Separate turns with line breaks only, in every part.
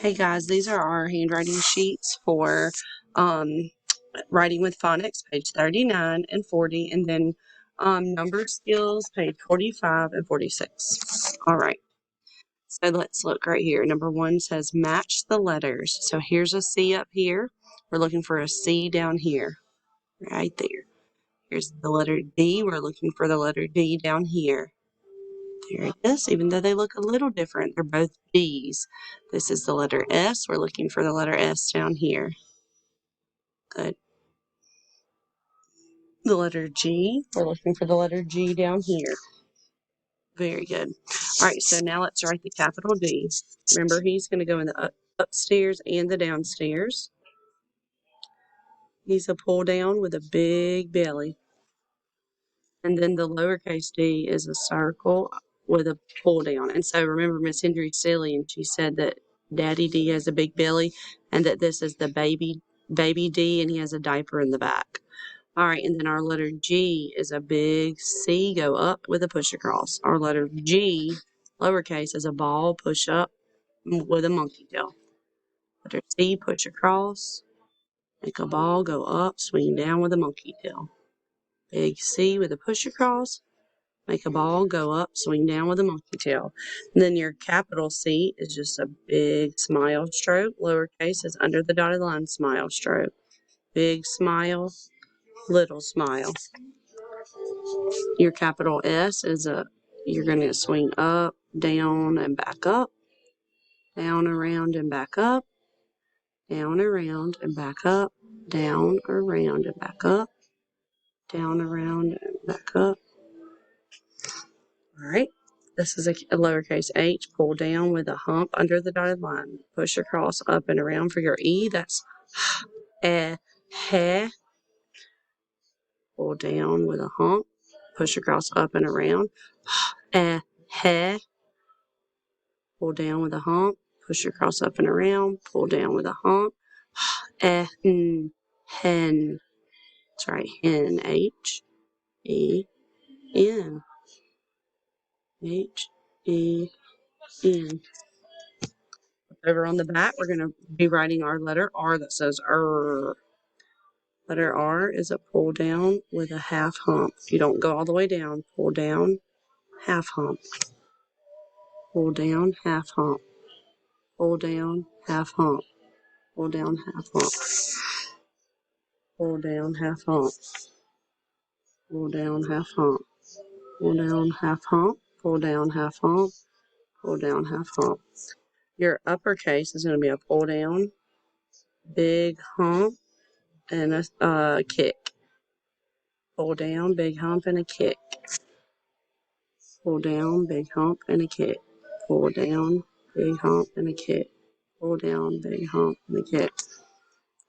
Hey guys, these are our handwriting sheets for writing with phonics, page 39 and 40, and then numbered skills, page 45 and 46. All right, so let's look right here. Number 1 says match the letters. So here's a C up here. We're looking for a C down here, right there. Here's the letter D. We're looking for the letter D down here. There it is, even though they look a little different, they're both D's. This is the letter S. We're looking for the letter S down here. Good. The letter G. We're looking for the letter G down here. Very good. All right, so now let's write the capital D. Remember, he's going to go in the upstairs and the downstairs. He's a pull down with a big belly. And then the lowercase d is a circle with a pull down. And so remember, Miss Hendry's silly, and she said that Daddy D has a big belly, and that this is the baby D, and he has a diaper in the back. All right, and then our letter G is a big C, go up with a push across. Our letter G, lowercase, is a ball, push up with a monkey tail. Letter C, push across, make a ball, go up, swing down with a monkey tail. Big C with a push across, make a ball, go up, swing down with a monkey tail. And then your capital C is just a big smile stroke. Lowercase is under the dotted line smile stroke. Big smile, little smile. Your capital S is you're going to swing up, down, and back up. Down, around, and back up. Down, around, and back up. Down, around, and back up. Down, around, and back up. All right. This is a lowercase h, pull down with a hump under the dotted line. Push across, up and around for your E. That's he. Pull down with a hump. Push across, up and around. He. Pull down with a hump. Push across, up and around. Pull down with a hump. Hen. That's right. Hen. H-E-N. H-E-N. Over on the back, we're going to be writing our letter R that says R. Letter R is a pull down with a half hump. You don't go all the way down. Pull down, half hump. Pull down, half hump. Pull down, half hump. Pull down, half hump. Pull down, half hump. Pull down, half hump. Pull down, half hump. Pull down, half hump. Pull down, half hump. Your uppercase is going to be a pull down, big hump, and a kick. Pull down, big hump, and a kick. Pull down, big hump, and a kick. Pull down, big hump, and a kick. Pull down, big hump, and a kick.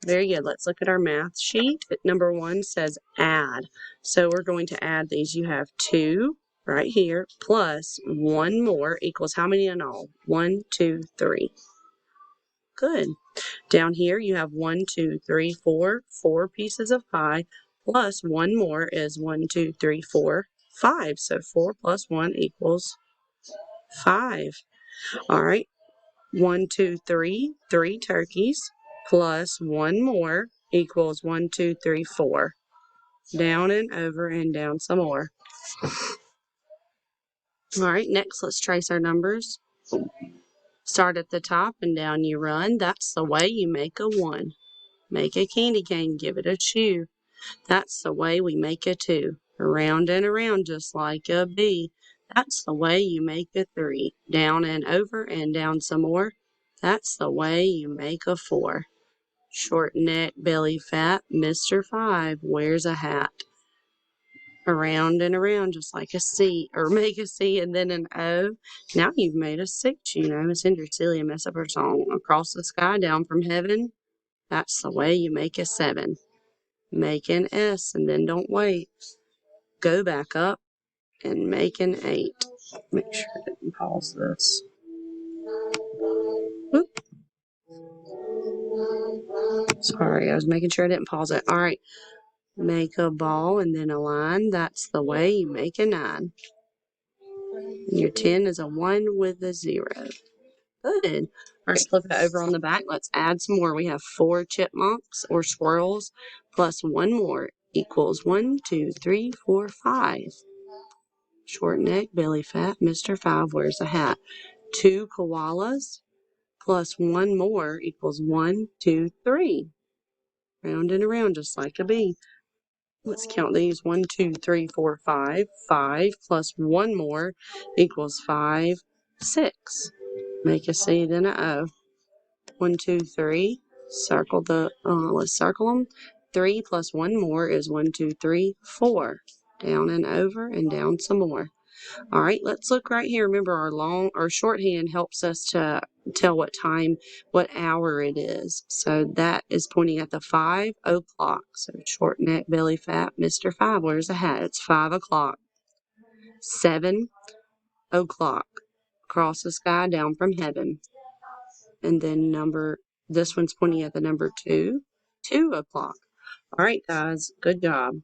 Very good. Let's look at our math sheet. Number 1 says add. So we're going to add these. You have 2 right here plus 1 more equals how many in all? 1, 2, 3. Good. Down here you have 1, 2, 3, 4. 4 pieces of pie plus 1 more is 1, 2, 3, 4, 5. So 4 plus 1 equals 5. All right. 1, 2, 3. 3 turkeys plus 1 more equals 1, 2, 3, 4. Down and over and down some more. All right, next let's trace our numbers. Start at the top and down you run. That's the way you make a 1. Make a candy cane, give it a chew. That's the way we make a 2. Around and around just like a bee. That's the way you make a 3. Down and over and down some more. That's the way you make a 4. Short neck, belly fat, Mr. 5 wears a hat. Around and around just like a C, or make a C and then an O. Now you've made a 6, you know. Miss Hendry silly and mess up her song. Across the sky, down from heaven. That's the way you make a 7. Make an S and then don't wait. Go back up and make an 8. Make sure I didn't pause this. Whoop. Sorry, I was making sure I didn't pause it. All right. Make a ball and then a line. That's the way you make a 9. Your 10 is a 1 with a 0. Good. All right, flip it over on the back. Let's add some more. We have 4 chipmunks or squirrels plus 1 more equals 1, 2, 3, 4, 5. Short neck, belly fat, Mr. Five wears a hat. 2 koalas plus 1 more equals 1, 2, 3. Round and around just like a bee. Let's count these. 1, 2, 3, 4, 5. 5 plus 1 more equals 5, 6. Make a C, then a O. 1, 2, 3. Circle the, let's circle them. 3 plus 1 more is 1, 2, 3, 4. Down and over and down some more. All right, let's look right here. Remember, our shorthand helps us to tell what time, what hour it is. So that is pointing at the 5 o'clock. So short neck, belly fat, Mr. Five wears a hat. It's 5 o'clock. 7 o'clock. Across the sky, down from heaven. And then this one's pointing at the number 2, 2 o'clock. All right, guys, good job.